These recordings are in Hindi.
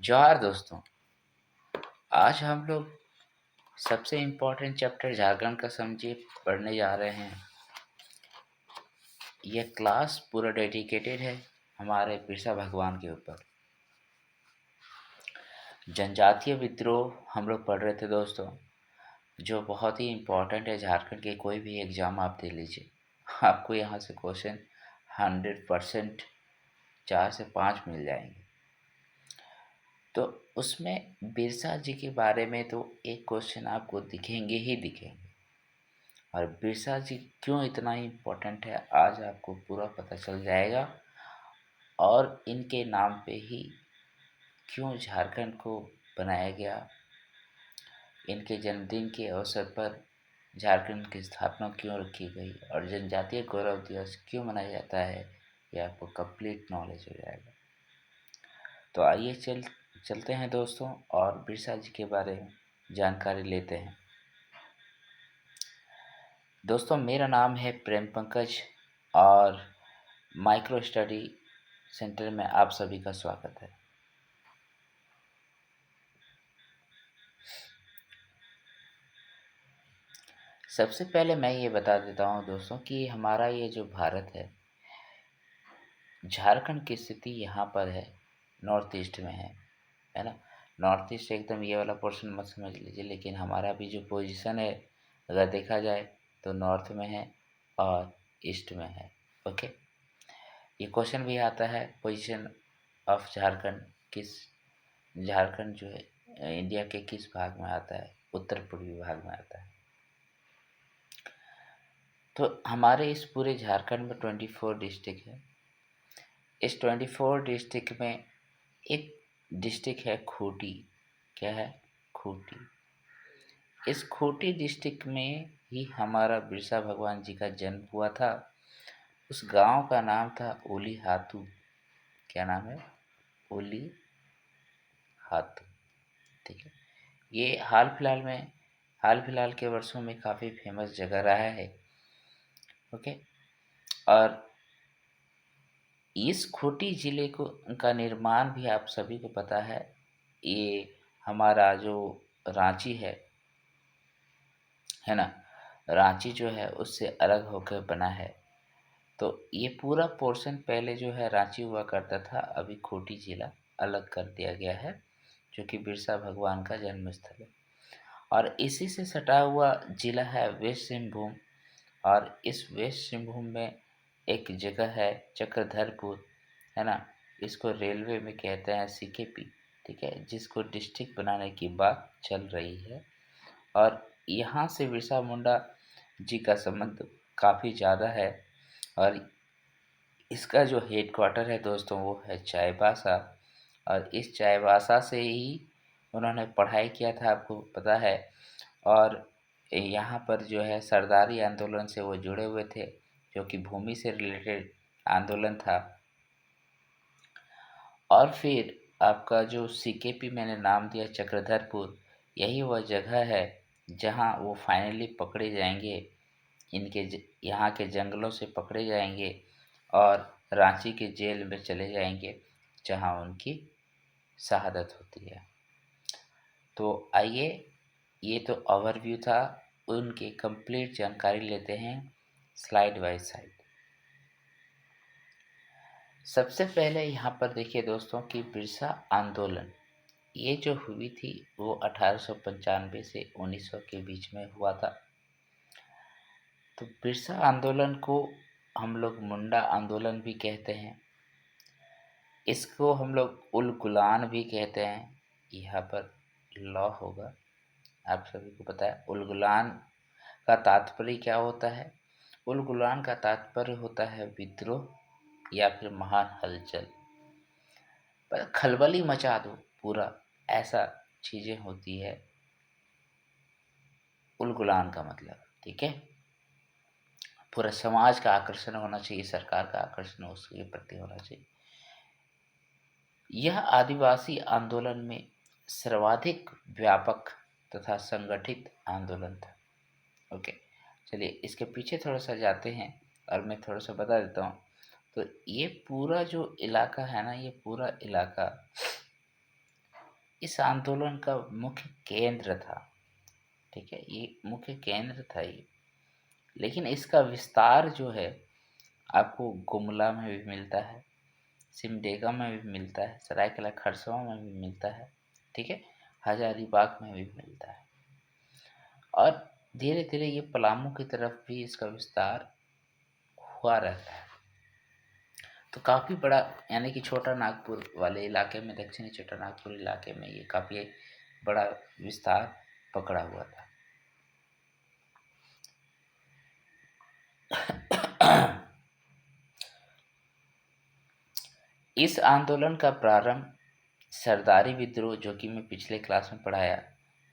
जोहार दोस्तों। आज हम लोग सबसे इम्पोर्टेंट चैप्टर झारखंड का समझिए पढ़ने जा रहे हैं। यह क्लास पूरा डेडिकेटेड है हमारे बिरसा भगवान के ऊपर। जनजातीय विद्रोह हम लोग पढ़ रहे थे दोस्तों, जो बहुत ही इम्पोर्टेंट है। झारखंड के कोई भी एग्ज़ाम आप दे लीजिए, आपको यहाँ से क्वेश्चन 100% 4 से 5 मिल जाएंगे। तो उसमें बिरसा जी के बारे में तो एक क्वेश्चन आपको दिखेंगे ही दिखेंगे। और बिरसा जी क्यों इतना इम्पोर्टेंट है आज आपको पूरा पता चल जाएगा। और इनके नाम पे ही क्यों झारखंड को बनाया गया, इनके जन्मदिन के अवसर पर झारखंड की स्थापना क्यों रखी गई और जनजातीय गौरव दिवस क्यों मनाया जाता है, ये आपको कंप्लीट नॉलेज हो जाएगा। तो आइए चलते हैं दोस्तों और बिरसा जी के बारे में जानकारी लेते हैं। दोस्तों मेरा नाम है प्रेम पंकज और माइक्रो स्टडी सेंटर में आप सभी का स्वागत है। सबसे पहले मैं ये बता देता हूँ दोस्तों कि हमारा ये जो भारत है, झारखंड की स्थिति यहाँ पर है, नॉर्थ ईस्ट में है ना। नॉर्थ ईस्ट एकदम ये वाला पोर्शन मत समझ लीजिए, लेकिन हमारा भी जो पोजीशन है अगर देखा जाए तो नॉर्थ में है और ईस्ट में है। ओके, ये क्वेश्चन भी आता है पोजीशन ऑफ झारखंड किस, झारखंड जो है इंडिया के किस भाग में आता है, उत्तर पूर्वी भाग में आता है। तो हमारे इस पूरे झारखंड में 24 डिस्ट्रिक्ट है। इस 24 डिस्ट्रिक्ट में एक डिस्ट्रिक्ट है खूंटी। क्या है? खूंटी। इस खूंटी डिस्ट्रिक्ट में ही हमारा बिरसा भगवान जी का जन्म हुआ था। उस गांव का नाम था ओली हाथू। क्या नाम है? ओली हाथू। ठीक है। ये हाल फिलहाल के वर्षों में काफ़ी फेमस जगह रहा है। ओके। और इस खूंटी जिले को का निर्माण भी आप सभी को पता है। ये हमारा जो रांची है ना, रांची जो है उससे अलग होकर बना है। तो ये पूरा पोर्शन पहले जो है रांची हुआ करता था, अभी खूंटी जिला अलग कर दिया गया है, जो कि बिरसा भगवान का जन्म स्थल है। और इसी से सटा हुआ जिला है वेस्ट सिंहभूम। और इस वेस्ट सिंहभूम में एक जगह है चक्रधरपुर, है ना। इसको रेलवे में कहते हैं सीकेपी। ठीक है, जिसको डिस्ट्रिक्ट बनाने की बात चल रही है। और यहाँ से बिरसा मुंडा जी का संबंध काफ़ी ज़्यादा है। और इसका जो हेड क्वार्टर है दोस्तों वो है चाईबासा। और इस चाईबासा से ही उन्होंने पढ़ाई किया था, आपको पता है। और यहाँ पर जो है सरदारी आंदोलन से वो जुड़े हुए थे, जो कि भूमि से रिलेटेड आंदोलन था। और फिर आपका जो सीकेपी मैंने नाम दिया चक्रधरपुर, यही वह जगह है जहाँ वो फाइनली पकड़े जाएंगे। यहाँ के जंगलों से पकड़े जाएंगे और रांची के जेल में चले जाएंगे, जहाँ उनकी शहादत होती है। तो आइए, ये तो ओवरव्यू था। उनकी कंप्लीट जानकारी लेते हैं स्लाइड बाय स्लाइड। सबसे पहले यहाँ पर देखिए दोस्तों कि बिरसा आंदोलन ये जो हुई थी वो 1895 से 1900 के बीच में हुआ था। तो बिरसा आंदोलन को हम लोग मुंडा आंदोलन भी कहते हैं। इसको हम लोग उल गुलान भी कहते हैं। यहाँ पर लॉ होगा, आप सभी को पता है उल गुलान का तात्पर्य क्या होता है। उल गुलान का तात्पर्य होता है विद्रोह या फिर महान हलचल, पर खलबली मचा दो पूरा, ऐसा चीज़ें होती है उल गुलान का मतलब। ठीक है, पूरा समाज का आकर्षण होना चाहिए, सरकार का आकर्षण उसके प्रति होना चाहिए। यह आदिवासी आंदोलन में सर्वाधिक व्यापक तथा संगठित आंदोलन था। ओके, चलिए इसके पीछे थोड़ा सा जाते हैं और मैं थोड़ा सा बता देता हूँ। तो ये पूरा जो इलाका है ना, ये पूरा इलाका इस आंदोलन का मुख्य केंद्र था। ठीक है, ये मुख्य केंद्र था ये। लेकिन इसका विस्तार जो है आपको गुमला में भी मिलता है, सिमडेगा में भी मिलता है, सरायकेला खरसावां में भी मिलता है, ठीक है, हजारीबाग में भी मिलता है। और धीरे धीरे ये पलामू की तरफ भी इसका विस्तार हुआ रहता है। तो काफ़ी बड़ा, यानी कि छोटा नागपुर वाले इलाके में, दक्षिणी छोटा नागपुर इलाके में ये काफ़ी बड़ा विस्तार पकड़ा हुआ था। इस आंदोलन का प्रारंभ सरदारी विद्रोह, जो कि मैं पिछले क्लास में पढ़ाया,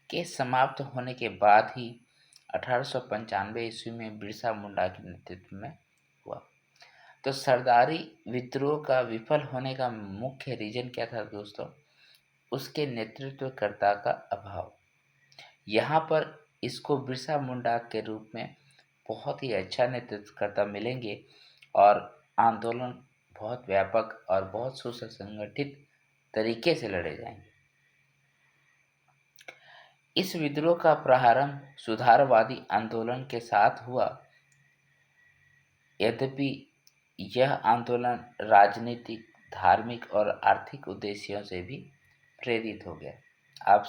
के समाप्त होने के बाद ही 1895 ईस्वी में बिरसा मुंडा के नेतृत्व में हुआ। तो सरदारी विद्रोह का विफल होने का मुख्य रीजन क्या था दोस्तों? उसके नेतृत्वकर्ता का अभाव। यहाँ पर इसको बिरसा मुंडा के रूप में बहुत ही अच्छा नेतृत्वकर्ता मिलेंगे और आंदोलन बहुत व्यापक और बहुत सुसंगठित तरीके से लड़े जाएंगे। इस विद्रोह का प्रारंभ सुधारवादी आंदोलन के साथ हुआ। यद्यपि यह आंदोलन राजनीतिक, धार्मिक और आर्थिक उद्देश्यों से भी प्रेरित हो गया। आप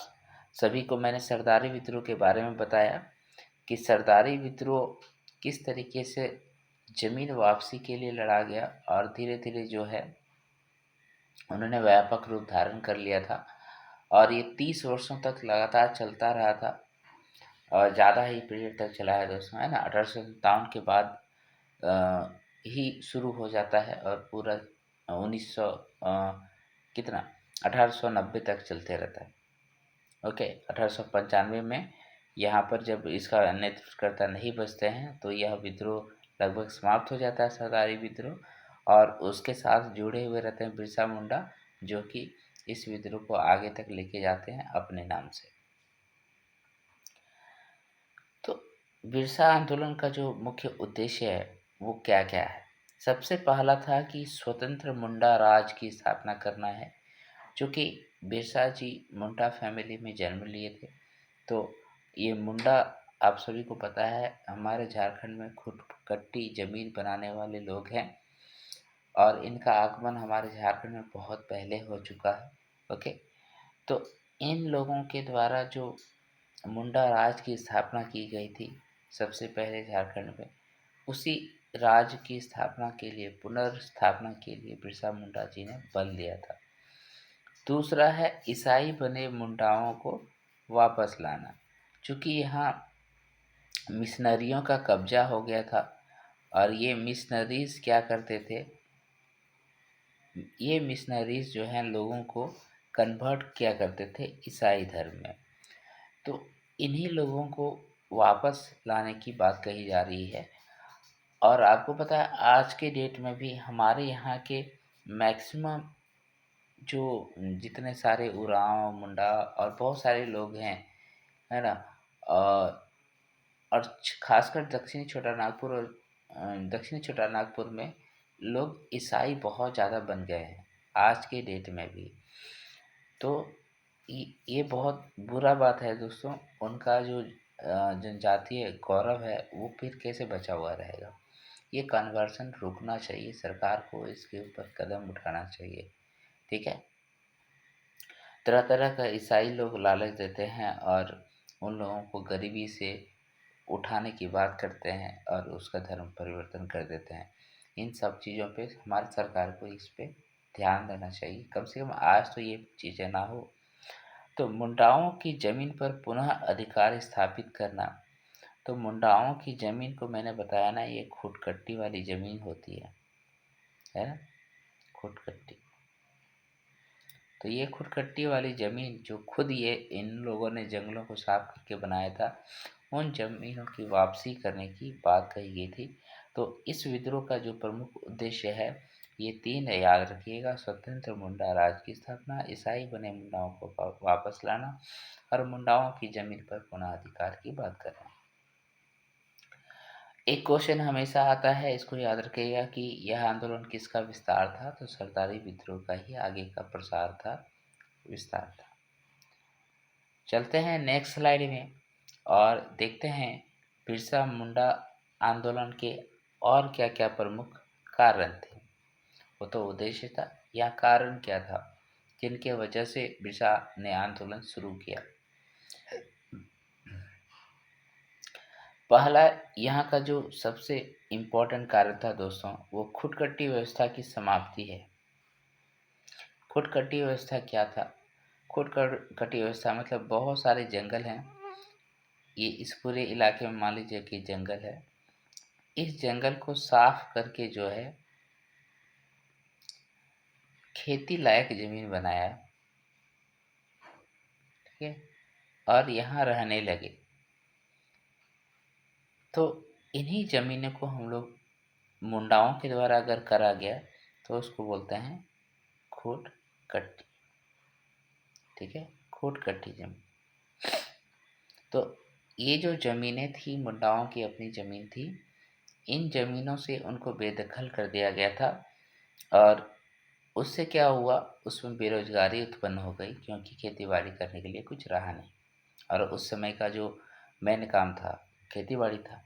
सभी को मैंने सरदारी विद्रोह के बारे में बताया कि सरदारी विद्रोह किस तरीके से जमीन वापसी के लिए लड़ा गया और धीरे धीरे जो है उन्होंने व्यापक रूप धारण कर लिया था और ये 30 वर्षों तक लगातार चलता रहा था और ज़्यादा ही पीरियड तक चला है दोस्तों, है ना। 1857 के बाद ही शुरू हो जाता है और पूरा 1900 कितना 1890 तक चलते रहता है। ओके, 1895 में यहाँ पर जब इसका नेतृत्वकर्ता नहीं बचते हैं तो यह विद्रोह लगभग समाप्त हो जाता है, सरदारी विद्रोह, और उसके साथ जुड़े हुए रहते हैं बिरसा मुंडा, जो कि इस विद्रोह को आगे तक लेके जाते हैं अपने नाम से। तो बिरसा आंदोलन का जो मुख्य उद्देश्य है वो क्या क्या है? सबसे पहला था कि स्वतंत्र मुंडा राज की स्थापना करना है, चूँकि बिरसा जी मुंडा फैमिली में जन्म लिए थे। तो ये मुंडा, आप सभी को पता है, हमारे झारखंड में खुदकट्टी ज़मीन बनाने वाले लोग हैं और इनका आगमन हमारे झारखंड में बहुत पहले हो चुका है। ओके, तो इन लोगों के द्वारा जो मुंडा राज की स्थापना की गई थी सबसे पहले झारखंड में, उसी राज्य की स्थापना के लिए, पुनर्स्थापना के लिए बिरसा मुंडा जी ने बल दिया था। दूसरा है ईसाई बने मुंडाओं को वापस लाना, चूँकि यहाँ मिशनरियों का कब्जा हो गया था और ये मिशनरीज़ क्या करते थे, ये मिशनरीज़ जो हैं लोगों को कन्वर्ट किया करते थे ईसाई धर्म में। तो इन्हीं लोगों को वापस लाने की बात कही जा रही है। और आपको पता है आज के डेट में भी हमारे यहाँ के मैक्सिमम जो जितने सारे उरांव, मुंडा और बहुत सारे लोग हैं, है ना, और खासकर दक्षिणी छोटा नागपुर और दक्षिणी छोटा नागपुर में लोग ईसाई बहुत ज़्यादा बन गए हैं आज के डेट में भी। तो ये बहुत बुरा बात है दोस्तों। उनका जो जनजातीय गौरव है वो फिर कैसे बचा हुआ रहेगा? ये कन्वर्सन रुकना चाहिए, सरकार को इसके ऊपर कदम उठाना चाहिए, ठीक है। तरह तरह का ईसाई लोग लालच देते हैं और उन लोगों को गरीबी से उठाने की बात करते हैं और उसका धर्म परिवर्तन कर देते हैं। इन सब चीज़ों पे हमारी सरकार को इस पे ध्यान देना चाहिए, कम से कम आज तो ये चीज़ें ना हो। तो मुंडाओं की ज़मीन पर पुनः अधिकार स्थापित करना। तो मुंडाओं की ज़मीन को मैंने बताया ना, ये खुटकट्टी वाली ज़मीन होती है ना, खुटकट्टी। तो ये खुटकट्टी वाली ज़मीन जो खुद ये इन लोगों ने जंगलों को साफ करके बनाया था, उन ज़मीनों की वापसी करने की बात कही गई थी। तो इस विद्रोह का जो प्रमुख उद्देश्य है, ये 3 याद रखिएगा: स्वतंत्र मुंडा राज की स्थापना, ईसाई बने मुंडाओं को वापस लाना और मुंडाओं की ज़मीन पर पुनः अधिकार की बात करना। एक क्वेश्चन हमेशा आता है, इसको याद रखिएगा कि यह आंदोलन किसका विस्तार था? तो सरदारी विद्रोह का ही आगे का प्रसार था, विस्तार था। चलते हैं नेक्स्ट स्लाइड में और देखते हैं बिरसा मुंडा आंदोलन के और क्या क्या प्रमुख कारण थे। वो तो उद्देश्य था, या कारण क्या था जिनके वजह से बिरसा ने आंदोलन शुरू किया। पहला यहाँ का जो सबसे इम्पोर्टेंट कारण था दोस्तों, वो खुदकट्टी व्यवस्था की समाप्ति है। खुदकट्टी व्यवस्था क्या था? खुदकट्टी व्यवस्था मतलब बहुत सारे जंगल हैं, ये इस पूरे इलाके में मान लीजिए कि जंगल है, इस जंगल को साफ करके जो है खेती लायक जमीन बनाया, ठीक है, और यहाँ रहने लगे। तो इन्हीं जमीनों को हम लोग मुंडाओं के द्वारा अगर करा गया तो उसको बोलते हैं खुदकट्टी, ठीक है, खुदकट्टी जमीन। तो ये जो ज़मीनें थी मुंडाओं की अपनी ज़मीन थी, इन ज़मीनों से उनको बेदखल कर दिया गया था और उससे क्या हुआ, उसमें बेरोज़गारी उत्पन्न हो गई क्योंकि खेती-बाड़ी करने के लिए कुछ रहा नहीं और उस समय का जो मेन काम था खेती-बाड़ी था।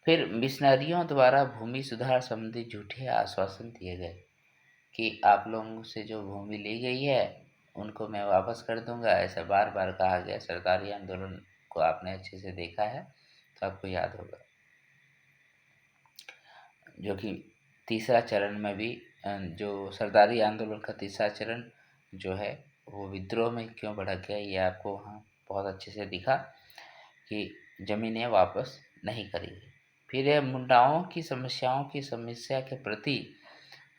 फिर मिशनरियों द्वारा भूमि सुधार संबंधी झूठे आश्वासन दिए गए कि आप लोगों से जो भूमि ली गई है उनको मैं वापस कर दूंगा, ऐसा बार बार कहा गया। सरदारी आंदोलन को आपने अच्छे से देखा है तो आपको याद होगा, जो कि तीसरा चरण में भी जो सरदारी आंदोलन का तीसरा चरण जो है वो विद्रोह में क्यों भड़क गया, ये आपको वहाँ बहुत अच्छे से दिखा कि ज़मीनें वापस नहीं करी गई। फिर है मुंडाओं की समस्या के प्रति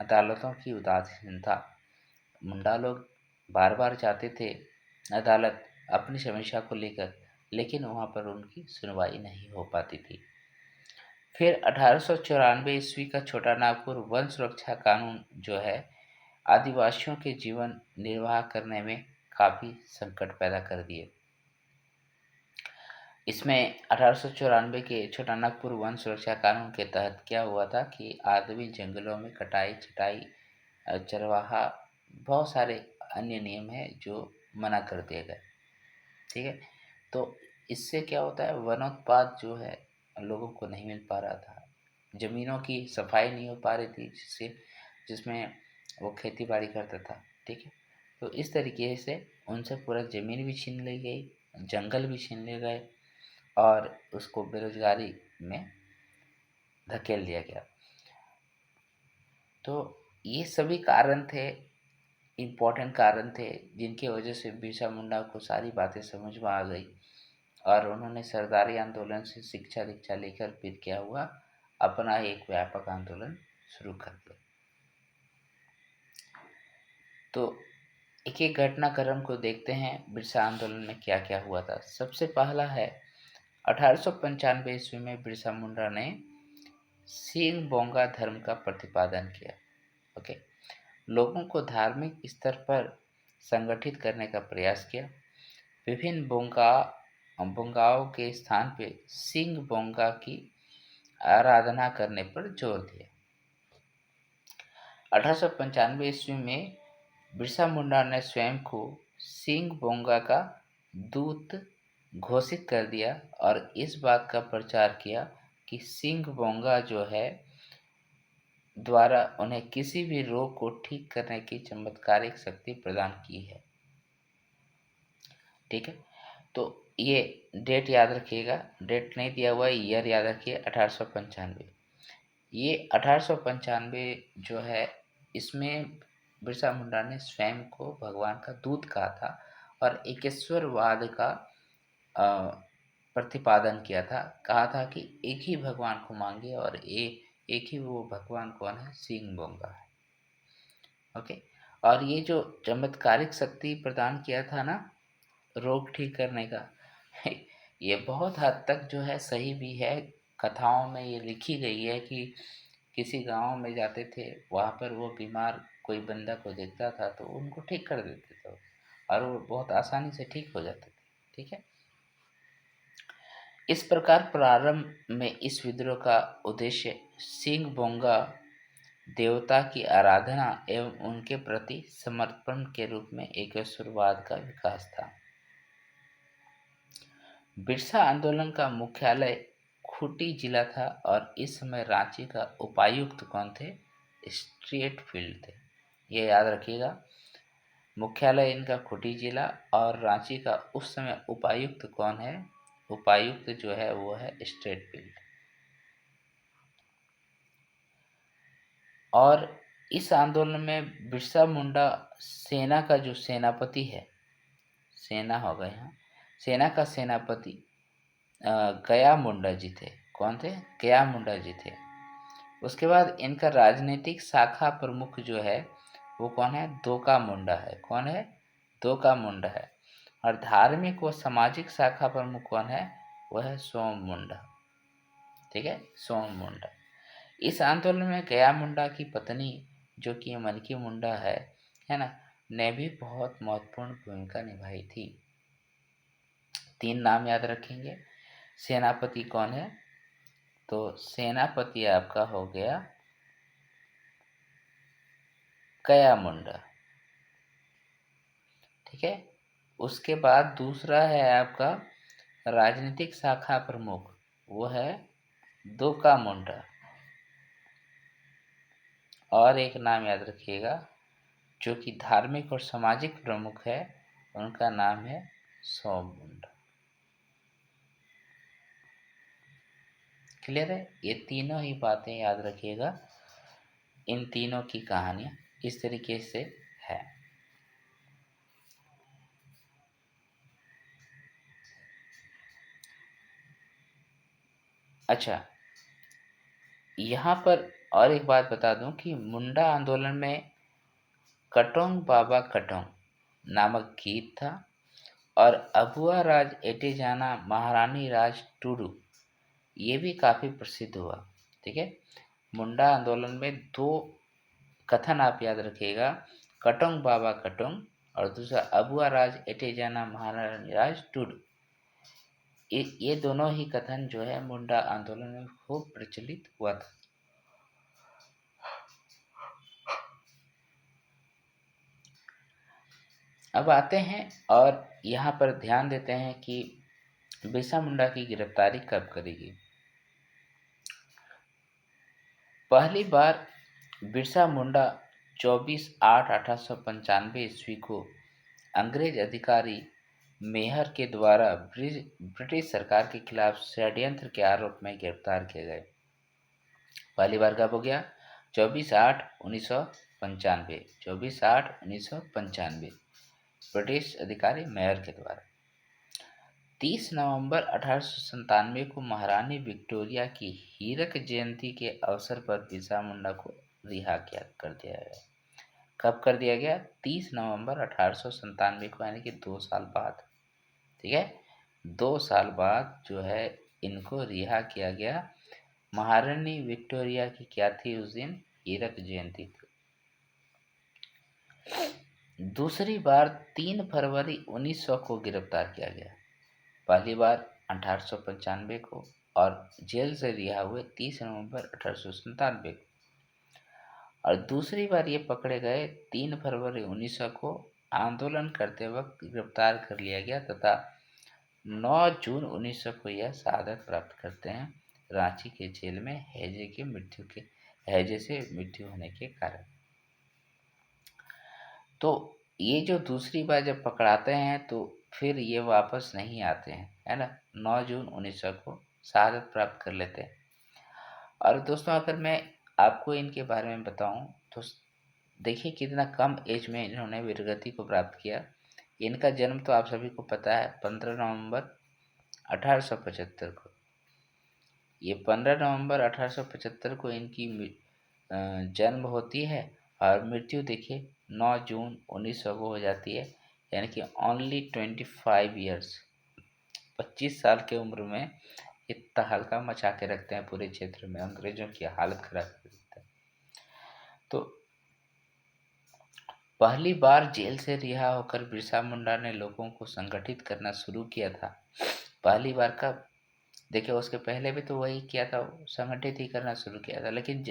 अदालतों की उदासीनता। मुंडा लोग बार बार जाते थे अदालत अपनी समस्या को लेकर, लेकिन वहाँ पर उनकी सुनवाई नहीं हो पाती थी। फिर 1894 ईस्वी का छोटा नागपुर वन सुरक्षा कानून जो है आदिवासियों के जीवन निर्वाह करने में काफ़ी संकट पैदा कर दिए। इसमें 1894 के छोटा नागपुर वन सुरक्षा कानून के तहत क्या हुआ था कि आदमी जंगलों में कटाई छटाई चरवाहा बहुत सारे अन्य नियम हैं जो मना कर दिए गए, ठीक है। तो इससे क्या होता है, वनोत्पाद जो है लोगों को नहीं मिल पा रहा था, ज़मीनों की सफाई नहीं हो पा रही थी जिसमें वो खेती बाड़ी करता था, ठीक है। तो इस तरीके से उनसे पूरा ज़मीन भी छीन ली गई, जंगल भी छीन लिए गए और उसको बेरोजगारी में धकेल दिया गया। तो ये सभी कारण थे, इम्पोर्टेंट कारण थे, जिनकी वजह से बिरसा मुंडा को सारी बातें समझ में आ गई और उन्होंने सरदारी आंदोलन से शिक्षा दीक्षा लेकर फिर क्या हुआ, अपना एक व्यापक आंदोलन शुरू कर दिया। तो एक एक घटनाक्रम को देखते हैं, बिरसा आंदोलन में क्या क्या हुआ था। सबसे पहला है 1895 ईस्वी में बिरसा मुंडा ने सिंह बोंगा धर्म का प्रतिपादन किया। ओके, लोगों को धार्मिक स्तर पर संगठित करने का प्रयास किया। विभिन्न बोंगाओं के स्थान पे सिंह बोंगा की आराधना करने पर जोर दिया। 1895 ईस्वी में बिरसा मुंडा ने स्वयं को सिंह बोंगा का दूत घोषित कर दिया और इस बात का प्रचार किया कि सिंह बोंगा जो है द्वारा उन्हें किसी भी रोग को ठीक करने की चमत्कारिक शक्ति प्रदान की है, ठीक है। तो ये डेट याद रखिएगा, डेट नहीं दिया हुआ है, ईयर याद रखिए 1895। ये 1895 जो है इसमें बिरसा मुंडा ने स्वयं को भगवान का दूत कहा था और एकेश्वरवाद का प्रतिपादन किया था। कहा था कि एक ही भगवान को मांगे और एक ही वो भगवान कौन है, सिंह बोंगा है। ओके, और ये जो चमत्कारिक शक्ति प्रदान किया था ना रोग ठीक करने का ये बहुत हद तक जो है सही भी है। कथाओं में ये लिखी गई है कि किसी गांव में जाते थे, वहाँ पर वो बीमार कोई बंदा को देखता था तो उनको ठीक कर देते थे और वो बहुत आसानी से ठीक हो जाते थे, ठीक है। इस प्रकार प्रारंभ में इस विद्रोह का उद्देश्य सिंह बोंगा देवता की आराधना एवं उनके प्रति समर्पण के रूप में एकेश्वरवाद का विकास था। बिरसा आंदोलन का मुख्यालय खूंटी जिला था और इस समय रांची का उपायुक्त कौन थे? स्ट्रेट फील्ड थे। ये याद रखिएगा। मुख्यालय इनका खूंटी जिला और रांची का उस समय उपायुक्त कौन है? उपायुक्त जो है वो है स्ट्रेट फील्ड। और इस आंदोलन में बिरसा मुंडा सेना का जो सेनापति है, सेना हो गए यहाँ, सेना का सेनापति गया मुंडा जी थे। कौन थे? गया मुंडा जी थे। उसके बाद इनका राजनीतिक शाखा प्रमुख जो है वो कौन है? दोका मुंडा है। कौन है? दोका मुंडा है। और धार्मिक व सामाजिक शाखा प्रमुख कौन है? वो है सोम मुंडा। ठीक है, सोम मुंडा। इस आंदोलन में गया मुंडा की पत्नी जो कि मनकी मुंडा है ना, ने भी बहुत महत्वपूर्ण भूमिका निभाई थी। 3 नाम याद रखेंगे। सेनापति कौन है? तो सेनापति आपका हो गया गया मुंडा। ठीक है। उसके बाद दूसरा है आपका राजनीतिक शाखा प्रमुख, वो है दोका मुंडा। और एक नाम याद रखिएगा जो कि धार्मिक और सामाजिक प्रमुख है, उनका नाम है सोम मुंडा। क्लियर है? ये तीनों ही बातें याद रखिएगा। इन तीनों की कहानियां इस तरीके से है। अच्छा, यहाँ पर और एक बात बता दूं कि मुंडा आंदोलन में कटोंग बाबा कटोंग नामक गीत था और अबुआ राज एटे जाना महारानी राज टुडू ये भी काफ़ी प्रसिद्ध हुआ। ठीक है। मुंडा आंदोलन में 2 कथन आप याद रखिएगा, कटोंग बाबा कटोंग और दूसरा अबुआ राज एटे जाना महारानी राज टुडू। ये दोनों ही कथन जो है मुंडा आंदोलन में खूब प्रचलित हुआ था। अब आते हैं और यहाँ पर ध्यान देते हैं कि बिरसा मुंडा की गिरफ्तारी कब करेगी। पहली बार बिरसा मुंडा 24/8/1895 ईस्वी को अंग्रेज अधिकारी मेहर के द्वारा ब्रिटिश सरकार के खिलाफ षड्यंत्र के आरोप में गिरफ्तार किए गए। पहली बार कब हो गया? 24/8/1995। 24/8/1995 ब्रिटिश अधिकारी मेहर के द्वारा। 30 नवंबर 1897 को महारानी विक्टोरिया की हीरक जयंती के अवसर पर बिरसा मुंडा को रिहा कर दिया गया। कब कर दिया गया? 30 नवंबर 1897 को, यानी कि 2 साल बाद। ठीक है, 2 साल बाद जो है इनको रिहा किया गया। महारानी विक्टोरिया की क्या थी उस दिन? हीरक जयंती थी। दूसरी बार 3 फरवरी 1900 को गिरफ्तार किया गया। पहली बार 1895 को और जेल से रिहा हुए 30 नवंबर 1897 को। और दूसरी बार ये पकड़े गए 3 फरवरी 1900 को, आंदोलन करते वक्त गिरफ्तार कर लिया गया तथा 9 जून 1900 को यह शहादत प्राप्त करते हैं रांची के जेल में हैजे से मृत्यु होने के कारण। तो ये जो दूसरी बार जब पकड़ाते हैं तो फिर ये वापस नहीं आते हैं, है ना। 9 जून 1900 को शहादत प्राप्त कर लेते हैं। और दोस्तों अगर मैं आपको इनके बारे में बताऊं तो देखिए कितना कम एज में इन्होंने वीरगति को प्राप्त किया। इनका जन्म तो आप सभी को पता है 15 नवंबर 1875 को। ये 15 नवंबर 1875 को इनकी जन्म होती है और मृत्यु देखिए 9 जून 1900 को हो जाती है, यानी कि ओनली 25 ईयर्स, 25 साल की उम्र में इतना हल्का मचा के रखते हैं पूरे क्षेत्र में, अंग्रेजों की हालत खराब कर देता है। तो पहली बार जेल से रिहा होकर बिरसा मुंडा ने लोगों को संगठित करना शुरू किया था। पहली बार कब? देखिए उसके पहले भी तो वही किया था, संगठित ही करना शुरू किया था। लेकिन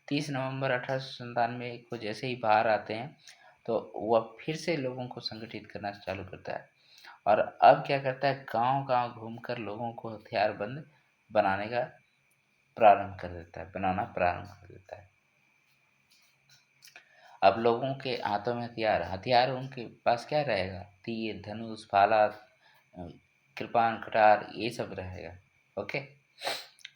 30 नवंबर 1897 को जैसे ही बाहर आते हैं तो वह फिर से लोगों को संगठित करना चालू करता है और अब क्या करता है, गांव-गांव घूमकर लोगों को हथियारबंद बनाने का बनाना प्रारंभ कर देता है। अब लोगों के हाथों में हथियार हथियार उनके पास क्या रहेगा, तीर, धनुष, भाला, कृपान, कटार, ये सब रहेगा। ओके,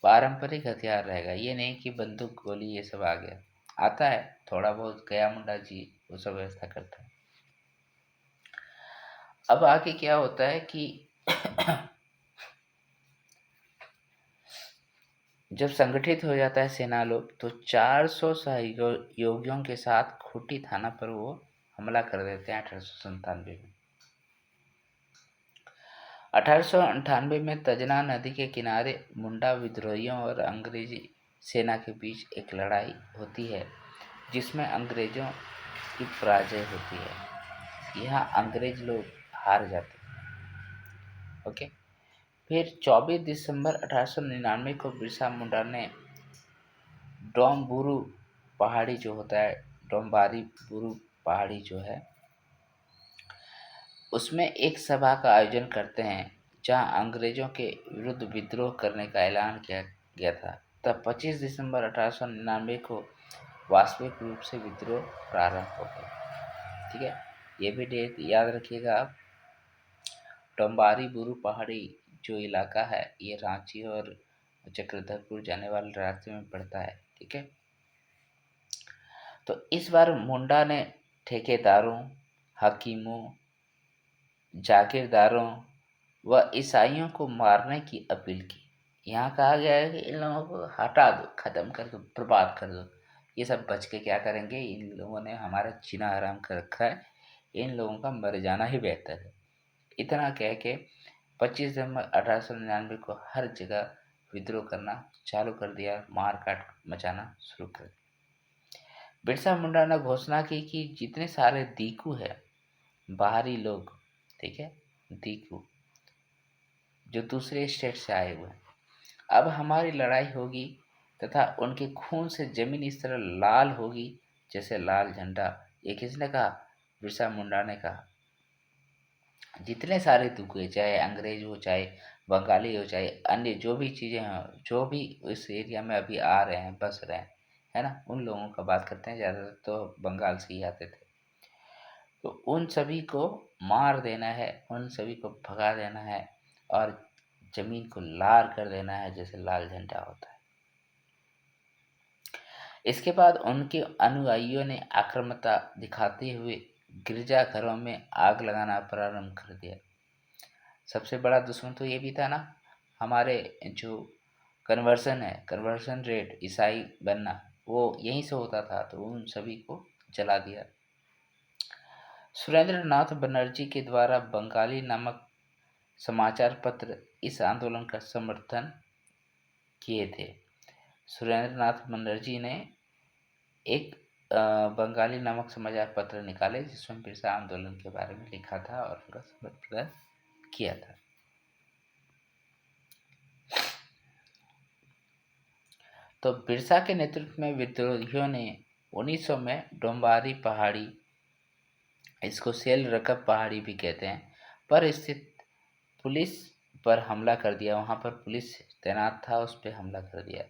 पारंपरिक हथियार रहेगा, ये नहीं कि बंदूक, गोली ये सब आ गया। आता है थोड़ा बहुत, गया मुंडा जी वो सब व्यवस्था करता है। अब आगे क्या होता है कि जब संगठित हो जाता है सेना लोग, तो 400 सहयोगियों के साथ खूंटी थाना पर वो हमला कर देते हैं 1897 में। 1898 में तजना नदी के किनारे मुंडा विद्रोहियों और अंग्रेजी सेना के बीच एक लड़ाई होती है, जिसमें अंग्रेजों की पराजय होती है। यहाँ अंग्रेज लोग हार जाते हैं। ओके, फिर 24 दिसंबर 1899 को बिरसा मुंडा ने डोमबुरू पहाड़ी जो होता है, डोमबारी बुरू पहाड़ी जो है, उसमें एक सभा का आयोजन करते हैं, जहां अंग्रेजों के विरुद्ध विद्रोह करने का ऐलान किया गया था। तब 25 दिसंबर 1899 को वास्तविक रूप से विद्रोह प्रारंभ हो गया। ठीक है, ये भी डेट याद रखिएगा आप। डोम्बारी बुरू पहाड़ी जो इलाका है, ये रांची और चक्रधरपुर जाने वाले रास्ते में पड़ता है। ठीक है, तो इस बार मुंडा ने ठेकेदारों, हकीमों, जागीरदारों व ईसाइयों को मारने की अपील की। यहाँ कहा गया है कि इन लोगों को हटा दो, खत्म कर दो, बर्बाद कर दो। ये सब बच के क्या करेंगे, इन लोगों ने हमारा जीना हराम कर रखा है, इन लोगों का मर जाना ही बेहतर है। इतना कह के 25 दिसंबर 1899 को हर जगह विद्रोह करना चालू कर दिया, मार काट मचाना शुरू कर दिया। बिरसा मुंडा ने घोषणा की कि जितने सारे दीकू है, बाहरी लोग, ठीक है, दीकू जो दूसरे स्टेट से आए हुए हैं, अब हमारी लड़ाई होगी तथा उनके खून से जमीन इस तरह लाल होगी जैसे लाल झंडा। ये किसने कहा, बिरसा मुंडा ने कहा। जितने सारे दुख हुए, चाहे अंग्रेज हो, चाहे बंगाली हो, चाहे अन्य जो भी चीज़ें हैं, जो भी इस एरिया में अभी आ रहे हैं, बस रहे हैं, है ना, उन लोगों का बात करते हैं, ज़्यादातर तो बंगाल से ही आते थे। तो उन सभी को मार देना है, उन सभी को भगा देना है और जमीन को लाल कर देना है जैसे लाल झंडा होता है। इसके बाद उनके अनुयायियों ने आक्रामकता दिखाते हुए गिरजाघरों में आग लगाना प्रारंभ कर दिया। सबसे बड़ा दुश्मन तो ये भी था ना, हमारे जो कन्वर्सन रेट, ईसाई बनना, वो यहीं से होता था, तो उन सभी को जला दिया। सुरेंद्र नाथ बनर्जी के द्वारा बंगाली नामक समाचार पत्र इस आंदोलन का समर्थन किए थे। सुरेंद्र नाथ बनर्जी ने एक बंगाली नामक समाचार पत्र निकाले, जिसमें बिरसा आंदोलन के बारे में लिखा था और उनका समर्थन किया था। तो बिरसा के नेतृत्व में विद्रोहियों ने 1900 में डोम्बारी पहाड़ी, इसको सेल रकब पहाड़ी भी कहते हैं, पर स्थित पुलिस पर हमला कर दिया। वहां पर पुलिस तैनात था, उस पर हमला कर दिया।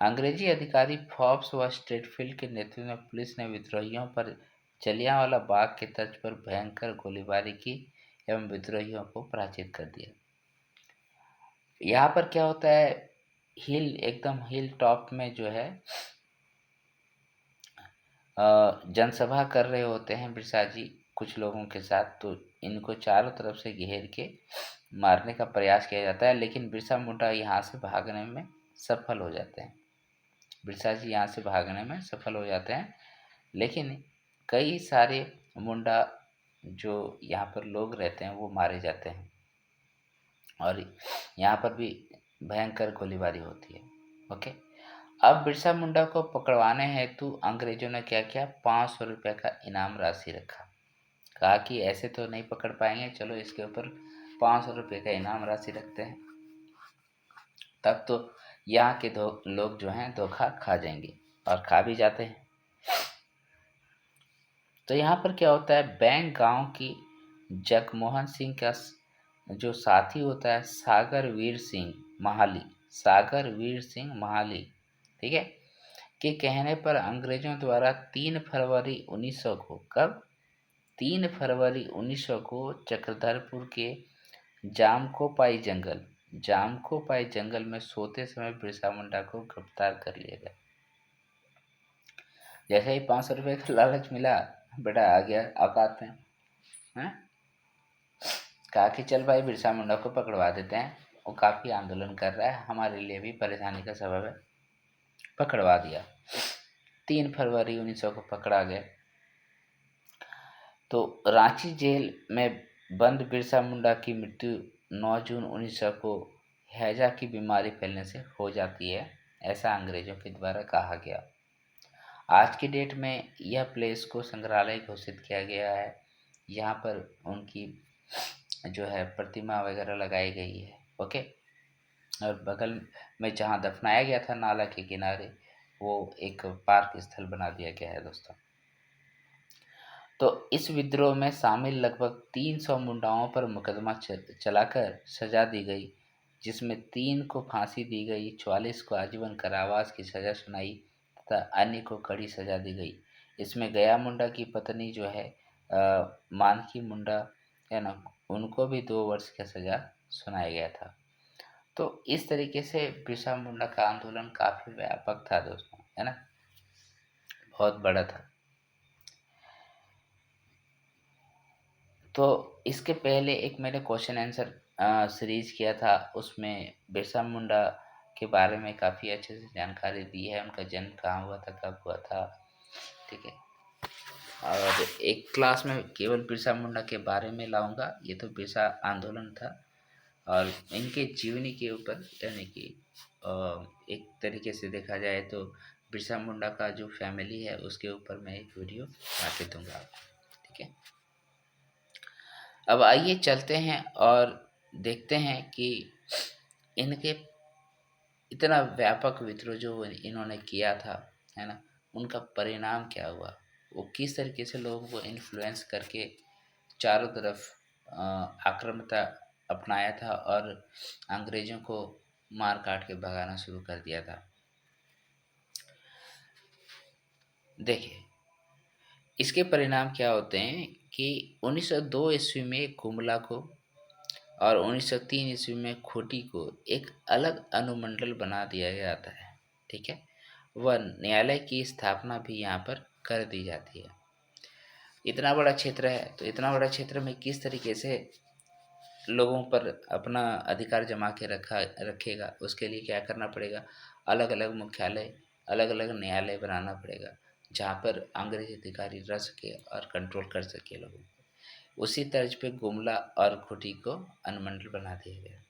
अंग्रेजी अधिकारी फॉब्स व स्ट्रेटफील्ड के नेतृत्व में पुलिस ने विद्रोहियों पर जलियांवाला बाग के तर्ज पर भयंकर गोलीबारी की एवं विद्रोहियों को पराजित कर दिया। यहाँ पर क्या होता है, एकदम हिल टॉप में जो है जनसभा कर रहे होते हैं बिरसा जी कुछ लोगों के साथ, तो इनको चारों तरफ से घेर के मारने का प्रयास किया जाता है, लेकिन बिरसा मुंडा यहाँ से भागने में सफल हो जाते हैं। बिरसा जी यहाँ से भागने में सफल हो जाते हैं, लेकिन कई सारे मुंडा जो यहाँ पर लोग रहते हैं वो मारे जाते हैं और यहाँ पर भी भयंकर गोलीबारी होती है। ओके, अब बिरसा मुंडा को पकड़वाने हेतु अंग्रेजों ने क्या किया, 500 रुपये का इनाम राशि रखा। कहा कि ऐसे तो नहीं पकड़ पाएंगे, चलो इसके ऊपर 500 रुपये का इनाम राशि रखते हैं, तब तो यहाँ के लोग जो हैं धोखा खा जाएंगे, और खा भी जाते हैं। तो यहाँ पर क्या होता है, बैंक गांव की जगमोहन सिंह का जो साथी होता है सागर वीर सिंह महाली, सागर वीर सिंह महाली, ठीक है, के कहने पर अंग्रेजों द्वारा 3 फरवरी 1900 को, कब, 3 फरवरी 1900 को चक्रधरपुर के जामकोपाई जंगल में सोते समय बिरसा मुंडा को गिरफ्तार कर लिया गया। जैसे ही 500 रुपये का लालच मिला, बेटा आ गया औकात में, हैं? कहा कि चल भाई बिरसा मुंडा को पकड़वा देते हैं, वो काफ़ी आंदोलन कर रहा है, हमारे लिए भी परेशानी का सबब है, पकड़वा दिया। 3 फरवरी 1900 को पकड़ा गया। तो रांची जेल में बंद बिरसा मुंडा की मृत्यु 9 जून 1900 को हैजा की बीमारी फैलने से हो जाती है, ऐसा अंग्रेजों के द्वारा कहा गया। आज की डेट में यह प्लेस को संग्रहालय घोषित किया गया है। यहाँ पर उनकी जो है प्रतिमा वगैरह लगाई गई है, ओके। और बगल में जहाँ दफनाया गया था नाला के किनारे, वो एक पार्क स्थल बना दिया गया है दोस्तों। तो इस विद्रोह में शामिल लगभग 300 मुंडाओं पर मुकदमा चलाकर सजा दी गई, जिसमें 3 को फांसी दी गई, 44 को आजीवन कारावास की सजा सुनाई तथा अन्य को कड़ी सजा दी गई। इसमें गया मुंडा की पत्नी जो है मानकी मुंडा है ना, उनको भी 2 वर्ष का सजा सुनाया गया था। तो इस तरीके से बिरसा मुंडा का आंदोलन काफ़ी व्यापक था दोस्तों, है ना, बहुत बड़ा था। तो इसके पहले एक मैंने क्वेश्चन आंसर सीरीज किया था, उसमें बिरसा मुंडा के बारे में काफ़ी अच्छे से जानकारी दी है, उनका जन्म कहाँ हुआ था, कब हुआ था, ठीक है। और एक क्लास में केवल बिरसा मुंडा के बारे में लाऊंगा, ये तो बिरसा आंदोलन था, और इनके जीवनी के ऊपर यानी कि एक तरीके से देखा जाए तो बिरसा मुंडा का जो फैमिली है उसके ऊपर मैं एक वीडियो बना के दूंगा आपको, ठीक है। अब आइए चलते हैं और देखते हैं कि इनके इतना व्यापक विद्रोह जो इन्होंने किया था, है ना, उनका परिणाम क्या हुआ, वो किस तरीके से लोगों को इन्फ्लुएंस करके चारों तरफ आक्रामकता अपनाया था और अंग्रेजों को मार काट के भगाना शुरू कर दिया था। देखिए इसके परिणाम क्या होते हैं कि 1902 ईस्वी में गुमला को और 1903 ईस्वी में खूंटी को एक अलग अनुमंडल बना दिया जाता है, ठीक है। वह न्यायालय की स्थापना भी यहाँ पर कर दी जाती है। इतना बड़ा क्षेत्र है, तो इतना बड़ा क्षेत्र में किस तरीके से लोगों पर अपना अधिकार जमा के रखेगा, उसके लिए क्या करना पड़ेगा, अलग अलग मुख्यालय, अलग अलग न्यायालय बनाना पड़ेगा, जहाँ पर अंग्रेज अधिकारी रह सके और कंट्रोल कर सके लोगों को। उसी तर्ज पे गुमला और खूंटी को अनुमंडल बना दिया गया।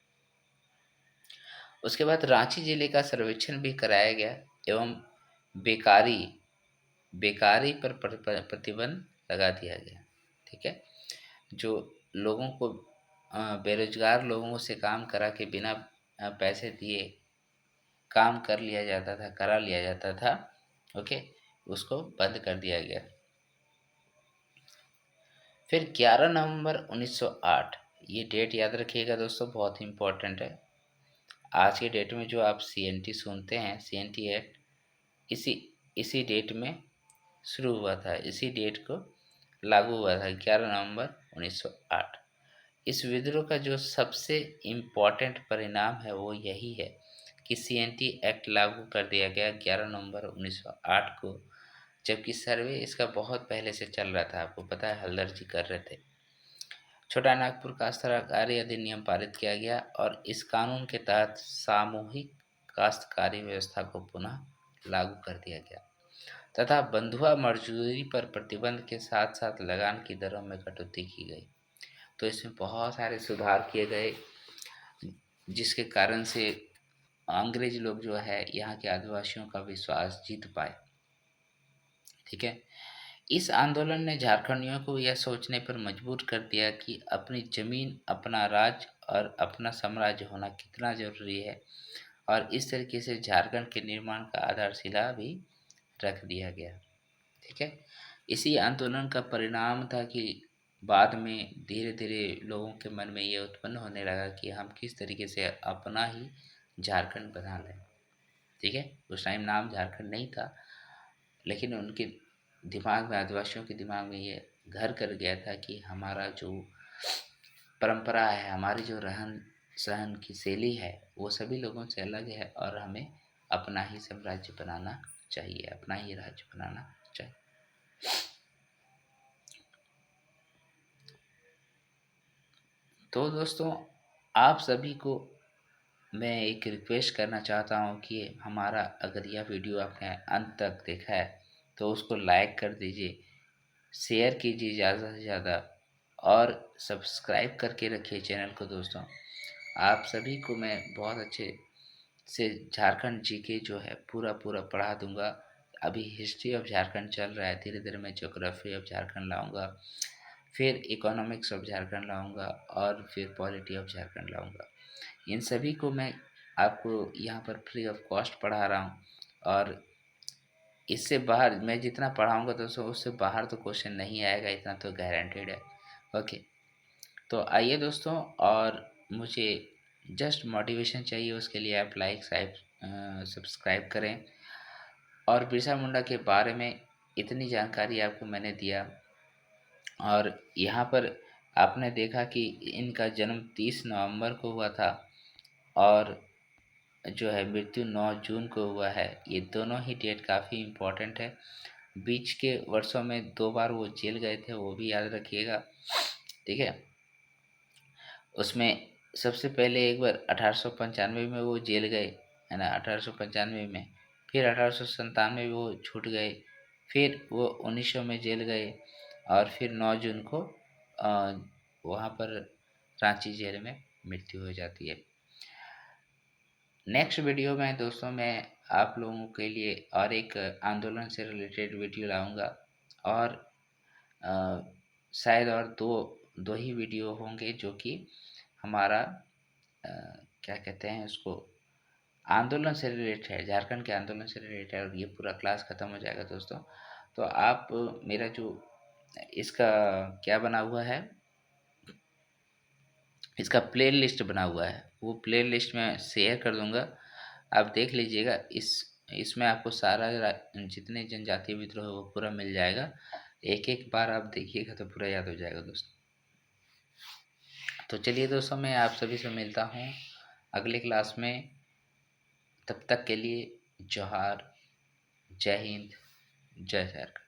उसके बाद रांची जिले का सर्वेक्षण भी कराया गया एवं बेकारी बेकारी पर प्रतिबंध लगा दिया गया, ठीक है। जो लोगों को बेरोजगार लोगों से काम करा के बिना पैसे दिए काम करा लिया जाता था, ओके, उसको बंद कर दिया गया। फिर 11 नवंबर 1908, ये डेट याद रखिएगा दोस्तों, बहुत ही इम्पोर्टेंट है। आज के डेट में जो आप CNT सुनते हैं, CNT एक्ट इसी इसी डेट में शुरू हुआ था, इसी डेट को लागू हुआ था, 11 नवंबर 1908। इस विद्रोह का जो सबसे इम्पॉर्टेंट परिणाम है वो यही है कि CNT एक्ट लागू कर दिया गया 11 नवंबर 1908 को, जबकि सर्वे इसका बहुत पहले से चल रहा था। आपको पता है, हल्दर जी कर रहे थे। छोटा नागपुर काश्तकारी अधिनियम पारित किया गया और इस कानून के तहत सामूहिक काश्तकारी व्यवस्था को पुनः लागू कर दिया गया तथा बंधुआ मजदूरी पर प्रतिबंध के साथ साथ लगान की दरों में कटौती की गई। तो इसमें बहुत सारे सुधार किए गए, जिसके कारण से अंग्रेज लोग जो है यहाँ के आदिवासियों का विश्वास जीत पाए, ठीक है। इस आंदोलन ने झारखंडियों को यह सोचने पर मजबूर कर दिया कि अपनी जमीन, अपना राज और अपना साम्राज्य होना कितना जरूरी है, और इस तरीके से झारखंड के निर्माण का आधारशिला भी रख दिया गया, ठीक है। इसी आंदोलन का परिणाम था कि बाद में धीरे-धीरे लोगों के मन में ये उत्पन्न होने लगा कि हम किस तरीके से अपना ही झारखंड बना लें, ठीक है? उस टाइम नाम झारखंड नहीं था, लेकिन उनके दिमाग में, आदिवासियों के दिमाग में ये घर कर गया था कि हमारा जो परंपरा है, हमारी जो रहन-सहन की शैली है, वो सभी लोगों से अलग है और हमें अपना ही साम्राज्य बनाना चाहिए, अपना ही राज्य बनाना चाहिए। तो दोस्तों, आप सभी को मैं एक रिक्वेस्ट करना चाहता हूँ कि हमारा अगर यह वीडियो आपने अंत तक देखा है, तो उसको लाइक कर दीजिए, शेयर कीजिए ज़्यादा से ज़्यादा और सब्सक्राइब करके रखिए चैनल को दोस्तों। आप सभी को मैं बहुत अच्छे से झारखंड जीके जो है पूरा पढ़ा दूंगा। अभी हिस्ट्री ऑफ झारखंड चल रहा है, धीरे धीरे मैं ज्योग्राफी ऑफ झारखंड लाऊंगा, फिर इकोनॉमिक्स ऑफ झारखंड लाऊंगा और फिर पॉलिटी ऑफ झारखंड लाऊंगा। इन सभी को मैं आपको यहाँ पर फ्री ऑफ कॉस्ट पढ़ा रहा हूँ और इससे बाहर मैं जितना पढ़ाऊंगा दोस्तों, उससे बाहर तो क्वेश्चन नहीं आएगा, इतना तो गारंटेड है। ओके, तो आइए दोस्तों, और मुझे जस्ट मोटिवेशन चाहिए, उसके लिए आप लाइक सब्सक्राइब करें। और बिरसा मुंडा के बारे में इतनी जानकारी आपको मैंने दिया, और यहाँ पर आपने देखा कि इनका जन्म 30 नवंबर को हुआ था और जो है मृत्यु 9 जून को हुआ है। ये दोनों ही डेट काफ़ी इम्पोर्टेंट है। बीच के वर्षों में 2 बार वो जेल गए थे, वो भी याद रखिएगा, ठीक है? उसमें सबसे पहले एक बार 1895 में वो जेल गए, है ना? 1895 में, फिर 1897 में वो छूट गए, फिर वो 1900 में जेल गए और फिर 9 जून को वहाँ पर रांची जेल में मृत्यु हो जाती है। नेक्स्ट वीडियो में दोस्तों मैं आप लोगों के लिए और एक आंदोलन से रिलेटेड वीडियो लाऊंगा, और अ, शायद और दो ही वीडियो होंगे जो कि हमारा अ, क्या कहते हैं उसको, आंदोलन से रिलेटेड है, झारखंड के आंदोलन से रिलेटेड है, और ये पूरा क्लास ख़त्म हो जाएगा दोस्तों। तो आप मेरा जो इसका क्या बना हुआ है, इसका प्ले लिस्ट बना हुआ है, वो प्ले लिस्ट में शेयर कर दूंगा, आप देख लीजिएगा। इसमें आपको सारा जितने जनजातीय विद्रोह है वो पूरा मिल जाएगा। एक एक बार आप देखिएगा तो पूरा याद हो जाएगा दोस्तों। तो चलिए दोस्तों, मैं आप सभी से मिलता हूँ अगले क्लास में। तब तक के लिए जोहार, जय हिंद, जय झारखंड।